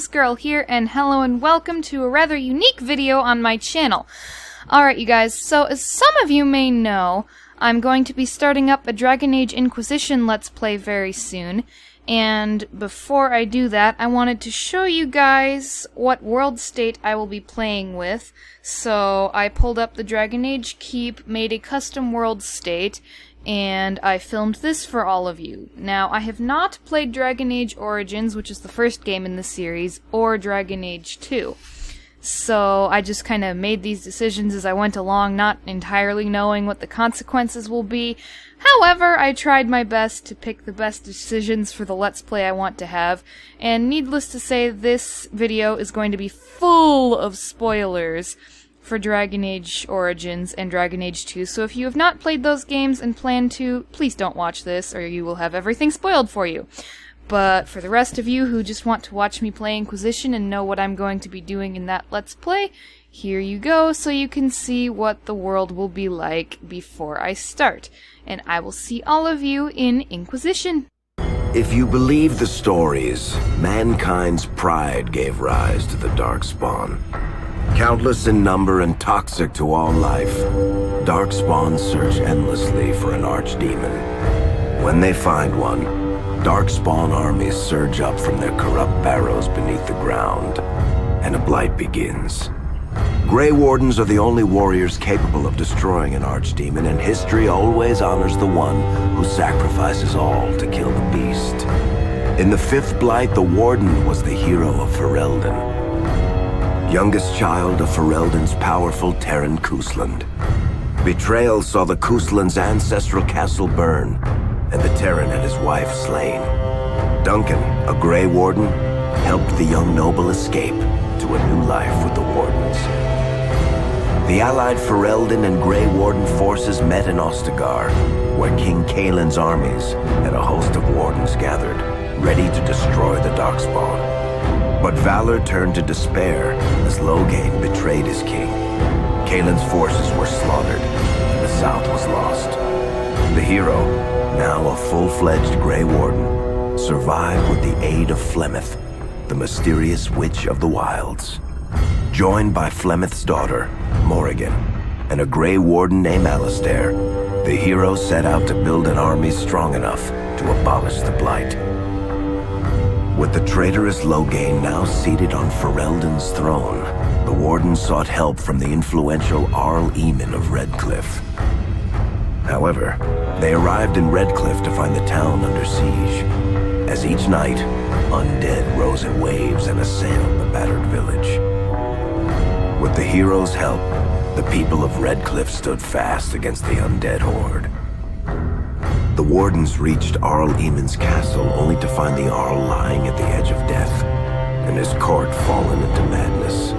Darkness Girl here, and hello and welcome to a rather unique video on my channel. Alright you guys, so as some of you may know, I'm going to be starting up a Dragon Age Inquisition Let's Play very soon, and before I do that, I wanted to show you guys what world state I will be playing with. So I pulled up the Dragon Age Keep, made a custom world state, and I filmed this for all of you. Now, I have not played Dragon Age Origins, which is the first game in the series, or Dragon Age 2. So I just kind of made these decisions as I went along, not entirely knowing what the consequences will be. However, I tried my best to pick the best decisions for the Let's Play I want to have, and needless to say, this video is going to be full of spoilers for Dragon Age Origins and Dragon Age 2, so if you have not played those games and plan to, please don't watch this, or you will have everything spoiled for you. But for the rest of you who just want to watch me play Inquisition and know what I'm going to be doing in that Let's Play, here you go, so you can see what the world will be like before I start. And I will see all of you in Inquisition. If you believe the stories, mankind's pride gave rise to the Darkspawn. Countless in number and toxic to all life, Darkspawn search endlessly for an archdemon. When they find one, Darkspawn armies surge up from their corrupt barrows beneath the ground, and a blight begins. Grey Wardens are the only warriors capable of destroying an archdemon, and history always honors the one who sacrifices all to kill the beast. In the fifth blight, the Warden was the hero of Ferelden, youngest child of Ferelden's powerful Terran Cousland. Betrayal saw the Cousland's ancestral castle burn, and the Terran and his wife slain. Duncan, a Grey Warden, helped the young noble escape to a new life with the Wardens. The allied Ferelden and Grey Warden forces met in Ostagar, where King Kaelin's armies and a host of Wardens gathered, ready to destroy the Darkspawn. But valor turned to despair as Loghain betrayed his king. Kaelin's forces were slaughtered, and the south was lost. The hero, now a full-fledged Grey Warden, survived with the aid of Flemeth, the mysterious witch of the wilds. Joined by Flemeth's daughter, Morrigan, and a Grey Warden named Alistair, the hero set out to build an army strong enough to abolish the Blight. With the traitorous Loghain now seated on Ferelden's throne, the Warden sought help from the influential Arl Eamon of Redcliffe. However, they arrived in Redcliffe to find the town under siege. As each night, undead rose in waves and assailed the battered village. With the hero's help, the people of Redcliffe stood fast against the undead horde. The Wardens reached Arl Eamon's castle only to find the Arl lying at the edge of death, and his court fallen into madness.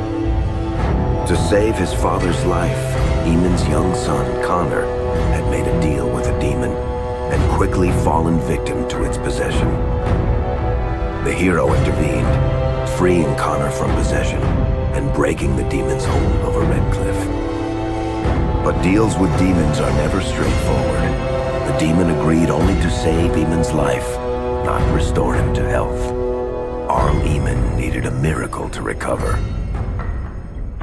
To save his father's life, Eamon's young son, Connor, had made a deal with a demon, and quickly fallen victim to its possession. The hero intervened, freeing Connor from possession, and breaking the demon's hold over Redcliffe. But deals with demons are never straightforward. The demon agreed only to save Eamon's life, not restore him to health. Arl Eamon needed a miracle to recover.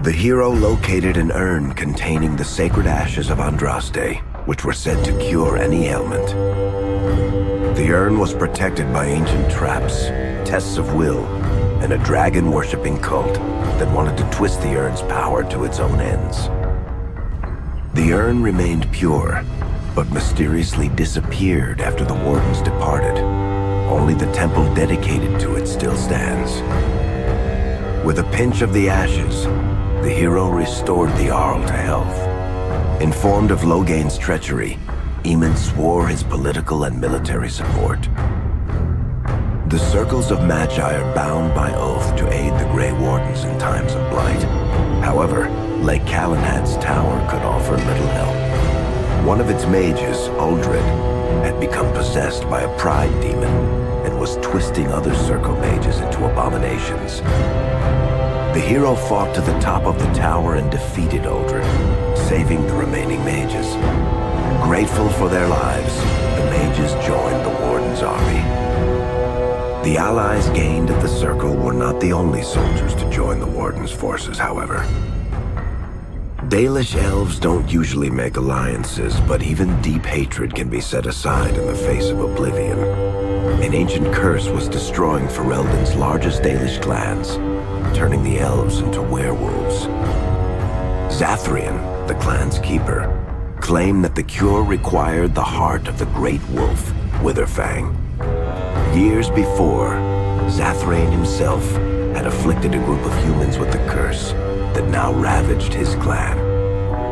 The hero located an urn containing the sacred ashes of Andraste, which were said to cure any ailment. The urn was protected by ancient traps, tests of will, and a dragon-worshipping cult that wanted to twist the urn's power to its own ends. The urn remained pure, but mysteriously disappeared after the Wardens departed. Only the temple dedicated to it still stands. With a pinch of the ashes, the hero restored the Arl to health. Informed of Loghain's treachery, Eamon swore his political and military support. The circles of Magi are bound by oath to aid the Grey Wardens in times of blight. However, Lake Calenhad's tower could offer little help. One of its mages, Uldred, had become possessed by a pride demon and was twisting other circle mages into abominations. The hero fought to the top of the tower and defeated Uldred, saving the remaining mages. Grateful for their lives, the mages joined the Warden's army. The allies gained at the Circle were not the only soldiers to join the Warden's forces, however. Dalish elves don't usually make alliances, but even deep hatred can be set aside in the face of oblivion. An ancient curse was destroying Ferelden's largest Dalish clans, turning the elves into werewolves. Zathrian, the clan's keeper, claimed that the cure required the heart of the great wolf, Witherfang. Years before, Zathrian himself had afflicted a group of humans with the curse that now ravaged his clan.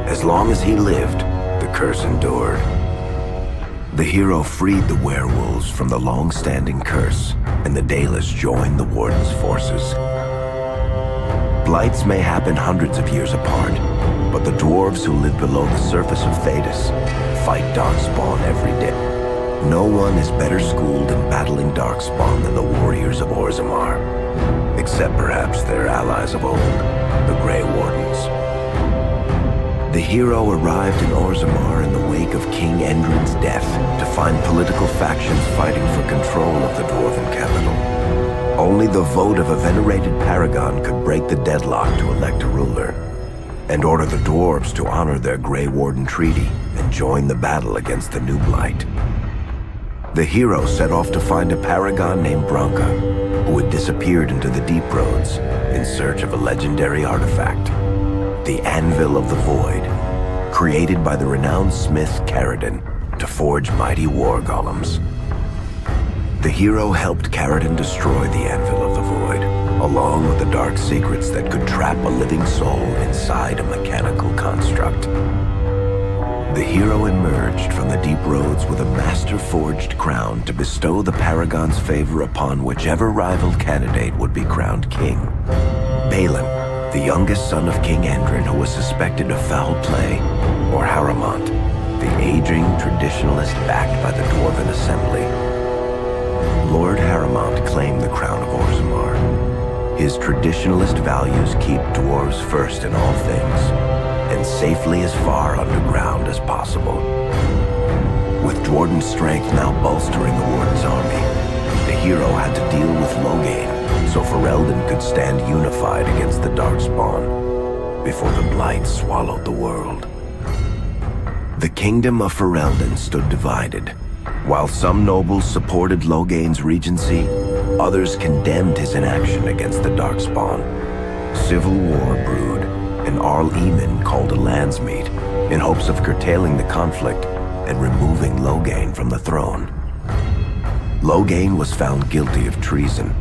As long as he lived, the curse endured. The hero freed the werewolves from the long-standing curse, and the Dalish joined the Warden's forces. Blights may happen hundreds of years apart, but the dwarves who live below the surface of Thedas fight Darkspawn every day. No one is better schooled in battling Darkspawn than the warriors of Orzammar, except perhaps their allies of old, the Grey Wardens. The hero arrived in Orzammar in the wake of King Endrin's death to find political factions fighting for control of the dwarven capital. Only the vote of a venerated paragon could break the deadlock to elect a ruler, and order the dwarves to honor their Grey Warden treaty and join the battle against the new Blight. The hero set off to find a paragon named Branka, who had disappeared into the Deep Roads in search of a legendary artifact, the Anvil of the Void, created by the renowned smith Caridin to forge mighty war golems. The hero helped Caridin destroy the Anvil of the Void, along with the dark secrets that could trap a living soul inside a mechanical construct. The hero emerged from the Deep Roads with a master-forged crown to bestow the Paragon's favor upon whichever rival candidate would be crowned king. Balin, the youngest son of King Endrin who was suspected of foul play, or Haramont, the aging traditionalist backed by the Dwarven Assembly. Lord Haramont claimed the crown of Orzammar. His traditionalist values keep dwarves first in all things, and safely as far underground as possible. With Jordan's strength now bolstering the Warden's army, the hero had to deal with Loghain so Ferelden could stand unified against the Darkspawn before the Blight swallowed the world. The kingdom of Ferelden stood divided. While some nobles supported Loghain's regency, others condemned his inaction against the Darkspawn. Civil war brewed, and Arl Eamon called a landsmeet in hopes of curtailing the conflict and removing Loghain from the throne. Loghain was found guilty of treason,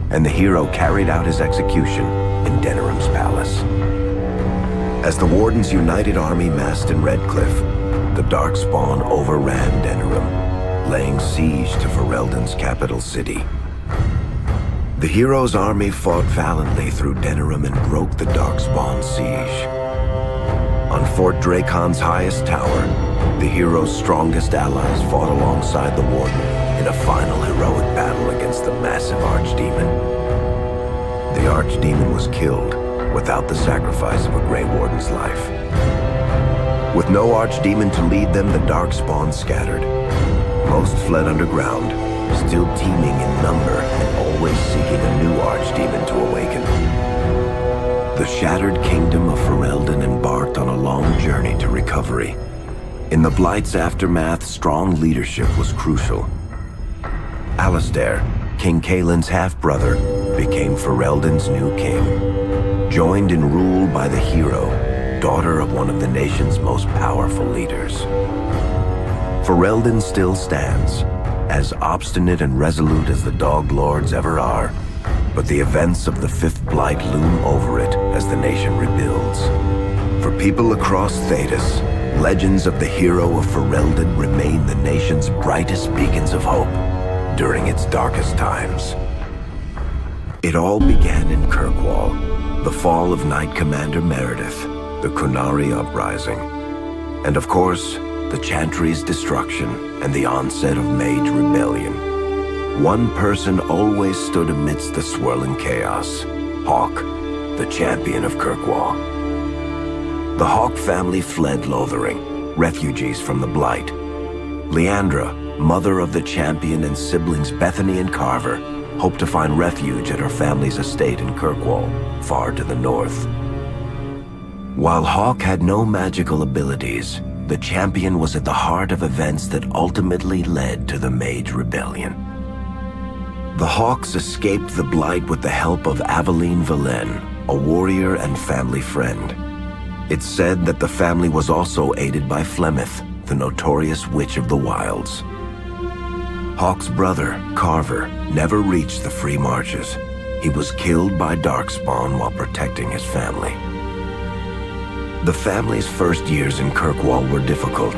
and the hero carried out his execution in Denerim's palace. As the Warden's united army massed in Redcliffe, the Darkspawn overran Denerim, laying siege to Ferelden's capital city. The hero's army fought valiantly through Denerim and broke the Darkspawn siege. On Fort Dracon's highest tower, the hero's strongest allies fought alongside the Warden in a final heroic battle against the massive Archdemon. The Archdemon was killed without the sacrifice of a Grey Warden's life. With no Archdemon to lead them, the Darkspawn scattered. Most fled underground, still teeming in number and always seeking a new Archdemon to awaken. The shattered kingdom of Ferelden embarked on a long journey to recovery. In the Blight's aftermath, strong leadership was crucial. Alistair, King Kaelin's half-brother, became Ferelden's new king, joined in rule by the hero, daughter of one of the nation's most powerful leaders. Ferelden still stands, as obstinate and resolute as the Dog Lords ever are, but the events of the Fifth Blight loom over it as the nation rebuilds. For people across Thedas, legends of the hero of Ferelden remain the nation's brightest beacons of hope during its darkest times. It all began in Kirkwall, the fall of Knight Commander Meredith, the Kunari Uprising, and of course, the Chantry's destruction and the onset of Mage Rebellion. One person always stood amidst the swirling chaos: Hawk, the champion of Kirkwall. The Hawk family fled Lothering, refugees from the Blight. Leandra, mother of the champion, and siblings Bethany and Carver hoped to find refuge at her family's estate in Kirkwall, far to the north. While Hawk had no magical abilities, the champion was at the heart of events that ultimately led to the Mage Rebellion. The Hawks escaped the Blight with the help of Aveline Valen, a warrior and family friend. It's said that the family was also aided by Flemeth, the notorious Witch of the Wilds. Hawk's brother, Carver, never reached the Free Marches. He was killed by Darkspawn while protecting his family. The family's first years in Kirkwall were difficult.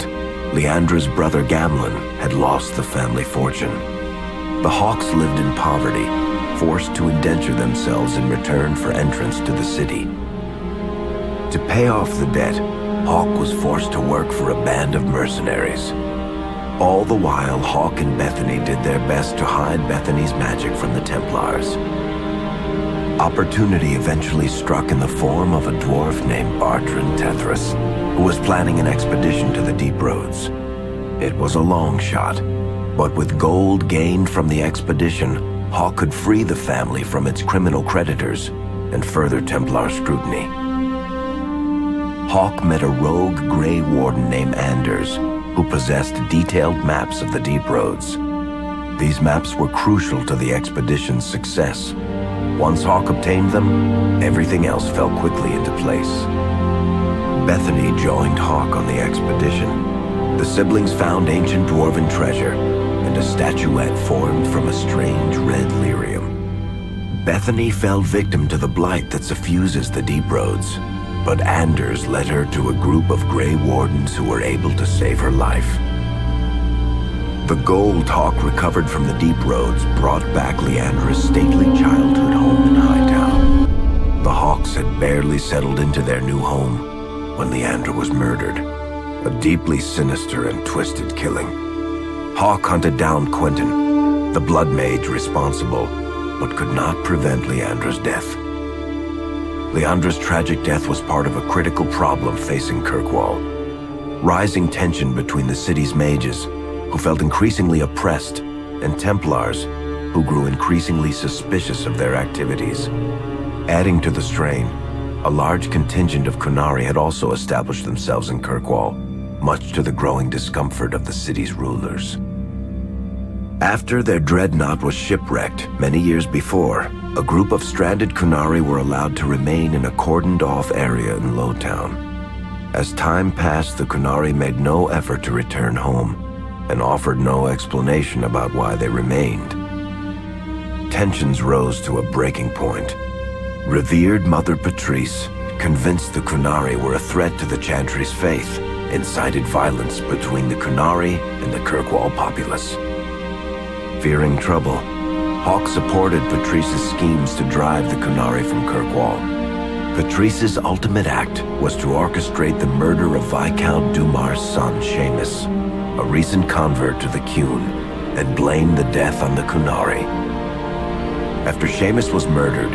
Leandra's brother Gamlin had lost the family fortune. The Hawks lived in poverty, forced to indenture themselves in return for entrance to the city. To pay off the debt, Hawk was forced to work for a band of mercenaries. All the while, Hawk and Bethany did their best to hide Bethany's magic from the Templars. Opportunity eventually struck in the form of a dwarf named Bartran Tethras, who was planning an expedition to the Deep Roads. It was a long shot, but with gold gained from the expedition, Hawk could free the family from its criminal creditors and further Templar scrutiny. Hawk met a rogue Grey Warden named Anders, who possessed detailed maps of the Deep Roads. These maps were crucial to the expedition's success. Once Hawk obtained them, everything else fell quickly into place. Bethany joined Hawk on the expedition. The siblings found ancient dwarven treasure and a statuette formed from a strange red lyrium. Bethany fell victim to the blight that suffuses the Deep Roads, but Anders led her to a group of Grey Wardens who were able to save her life. The gold Hawk recovered from the Deep Roads brought back Leandra's stately childhood home in Hightown. The Hawks had barely settled into their new home when Leandra was murdered, a deeply sinister and twisted killing. Hawk hunted down Quentin, the blood mage responsible, but could not prevent Leandra's death. Leandra's tragic death was part of a critical problem facing Kirkwall. Rising tension between the city's mages, who felt increasingly oppressed, and Templars, who grew increasingly suspicious of their activities. Adding to the strain, a large contingent of Kunari had also established themselves in Kirkwall, much to the growing discomfort of the city's rulers. After their dreadnought was shipwrecked many years before, a group of stranded Kunari were allowed to remain in a cordoned-off area in Lowtown. As time passed, the Kunari made no effort to return home, and offered no explanation about why they remained. Tensions rose to a breaking point. Revered Mother Patrice, convinced the Kunari were a threat to the Chantry's faith, incited violence between the Kunari and the Kirkwall populace. Fearing trouble, Hawk supported Patrice's schemes to drive the Kunari from Kirkwall. Patrice's ultimate act was to orchestrate the murder of Viscount Dumar's son, Seamus, a recent convert to the Qun, and blamed the death on the Kunari. After Seamus was murdered,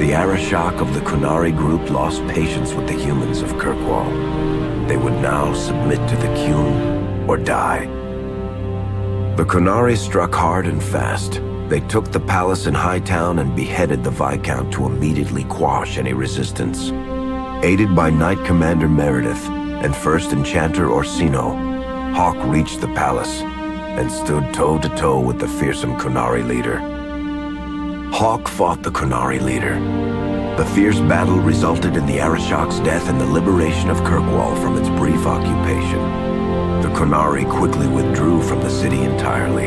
the Arashok of the Kunari group lost patience with the humans of Kirkwall. They would now submit to the Qun or die. The Kunari struck hard and fast. They took the palace in Hightown and beheaded the Viscount to immediately quash any resistance. Aided by Knight Commander Meredith and First Enchanter Orsino, Hawk reached the palace and stood toe-to-toe with the fearsome Kunari leader. Hawk fought the Kunari leader. The fierce battle resulted in the Arashok's death and the liberation of Kirkwall from its brief occupation. The Kunari quickly withdrew from the city entirely.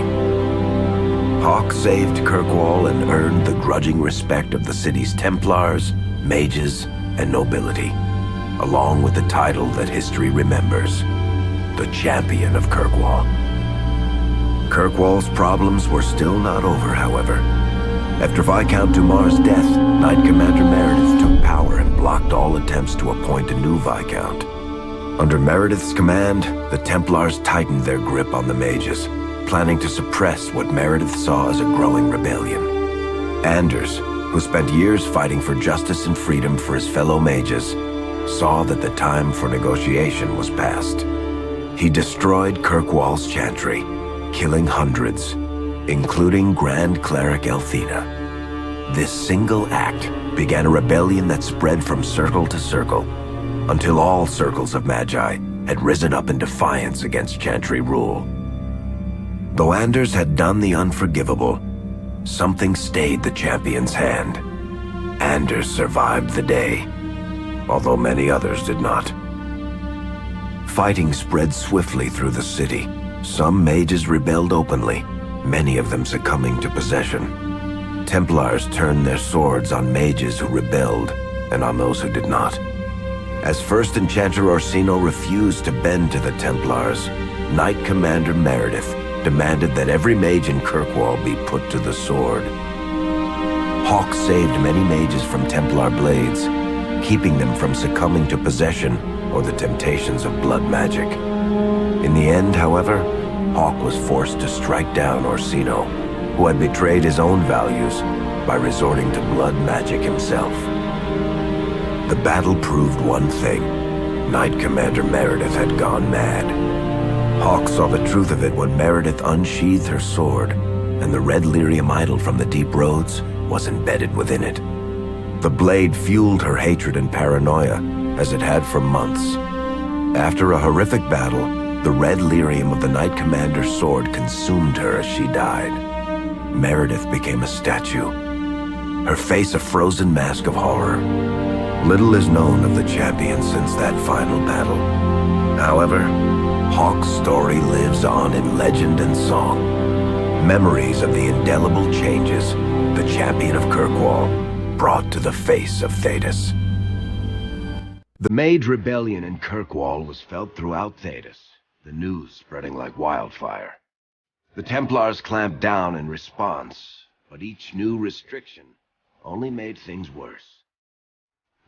Hawk saved Kirkwall and earned the grudging respect of the city's Templars, mages, and nobility, along with the title that history remembers, the Champion of Kirkwall. Kirkwall's problems were still not over, however. After Viscount Dumar's death, Knight Commander Meredith took power and blocked all attempts to appoint a new Viscount. Under Meredith's command, the Templars tightened their grip on the mages, planning to suppress what Meredith saw as a growing rebellion. Anders, who spent years fighting for justice and freedom for his fellow mages, saw that the time for negotiation was past. He destroyed Kirkwall's chantry, killing hundreds, including Grand Cleric Elthina. This single act began a rebellion that spread from circle to circle, until all circles of Magi had risen up in defiance against Chantry rule. Though Anders had done the unforgivable, something stayed the champion's hand. Anders survived the day, although many others did not. Fighting spread swiftly through the city. Some mages rebelled openly, many of them succumbing to possession. Templars turned their swords on mages who rebelled and on those who did not. As First Enchanter Orsino refused to bend to the Templars, Knight Commander Meredith demanded that every mage in Kirkwall be put to the sword. Hawk saved many mages from Templar blades, keeping them from succumbing to possession or the temptations of blood magic. In the end, however, Hawk was forced to strike down Orsino, who had betrayed his own values by resorting to blood magic himself. The battle proved one thing: Knight Commander Meredith had gone mad. Hawk saw the truth of it when Meredith unsheathed her sword, and the red lyrium idol from the deep roads was embedded within it. The blade fueled her hatred and paranoia, as it had for months. After a horrific battle, the red lyrium of the Knight Commander's sword consumed her as she died. Meredith became a statue, her face a frozen mask of horror. Little is known of the champion since that final battle. However, Hawk's story lives on in legend and song. Memories of the indelible changes the champion of Kirkwall brought to the face of Thedas. The Mage Rebellion in Kirkwall was felt throughout Thedas, the news spreading like wildfire. The Templars clamped down in response, but each new restriction only made things worse.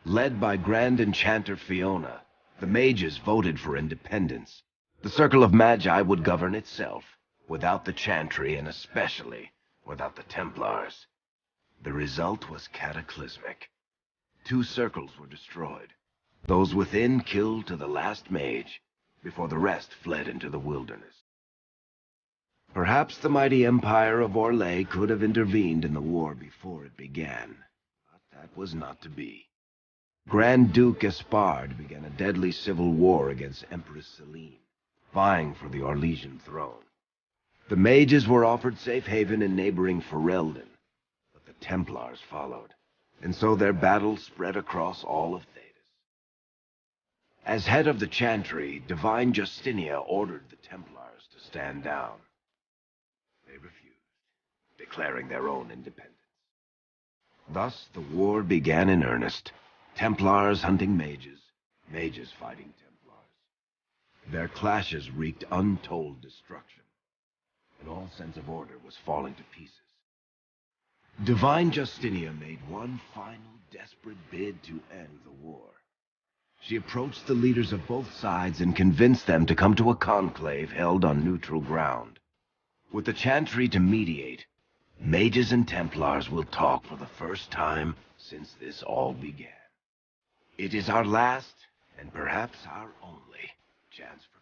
Led by Grand Enchanter Fiona, the mages voted for independence. The Circle of Magi would govern itself, without the Chantry and especially without the Templars. The result was cataclysmic. 2 circles were destroyed. Those within killed to the last mage, before the rest fled into the wilderness. Perhaps the mighty Empire of Orlais could have intervened in the war before it began, but that was not to be. Grand Duke Espard began a deadly civil war against Empress Celine, vying for the Orlesian throne. The mages were offered safe haven in neighboring Ferelden, but the Templars followed, and so their battle spread across all of Thedas. As head of the Chantry, Divine Justinia ordered the Templars to stand down. They refused, declaring their own independence. Thus the war began in earnest. Templars hunting mages, mages fighting Templars. Their clashes wreaked untold destruction, and all sense of order was falling to pieces. Divine Justinia made one final desperate bid to end the war. She approached the leaders of both sides and convinced them to come to a conclave held on neutral ground. With the Chantry to mediate, mages and Templars will talk for the first time since this all began. It is our last, and perhaps our only, chance for